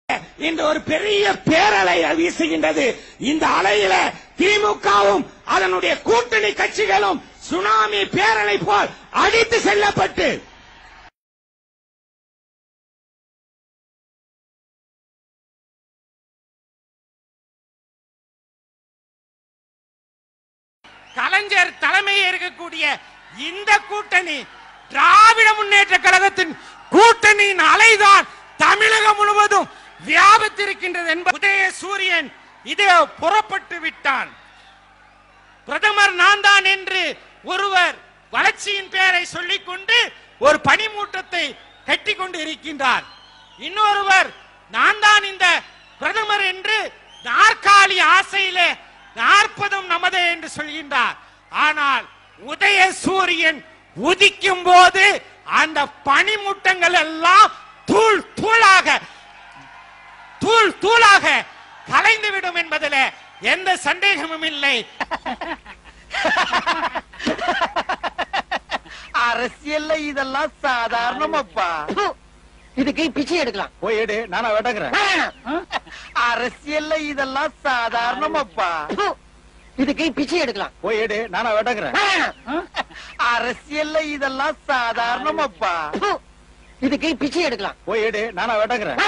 இந்த ஒரு பெரிய பேரலை வீசுகின்றது. இந்த அலையில திமுகவும் அதனுடைய கூட்டணி கட்சிகளும் சுனாமி பேரலை போல் அடித்து செல்லப்பட்டு கலைஞர் தலைமையில் இருக்கக்கூடிய இந்த கூட்டணி திராவிட முன்னேற்ற கழகத்தின் கூட்டணியின் அலைதான் தமிழகம் முழுவதும் வியாபித்திருக்கின்றது என்பது உதயசூரியன் இதே புறப்பட்டு விட்டான். பிரதமர் நான் தான் என்று ஒருவர் வளர்ச்சியின் பெயரை சொல்லிக் கொண்டு ஒரு பனிமூட்டத்தை கட்டி கொண்டு இருக்கின்றார். இன்னொருவர் நான் தான் இந்த பிரதமர் என்று நாற்காலி ஆசையிலே 40 நமதே என்று சொல்கின்றார். ஆனால் உதயசூரியன் உதிக்கும் போது அந்த பனிமூட்டங்கள் எல்லாம் தூள் தூளாக கலைந்துவிடும் என்பதில் எந்த சந்தேகமும் இல்லை. அரசியல்ல இதெல்லாம் சாதாரணமாப்பா. இதுக்கு பிச்சை எடுக்கலாம். போய் எடு, நானா வேட்டக்கிறேன். அரசியல்ல இதெல்லாம் சாதாரணமாப்பா. இதுக்கு பிச்சை எடுக்கலாம். போய் எடு, நானா வேட்டக்கிறேன். அரசியல்ல இதெல்லாம் சாதாரணமாப்பா. இதுக்கு பிச்சை எடுக்கலாம். போய் எடு, நானா வேட்டக்கிறேன்.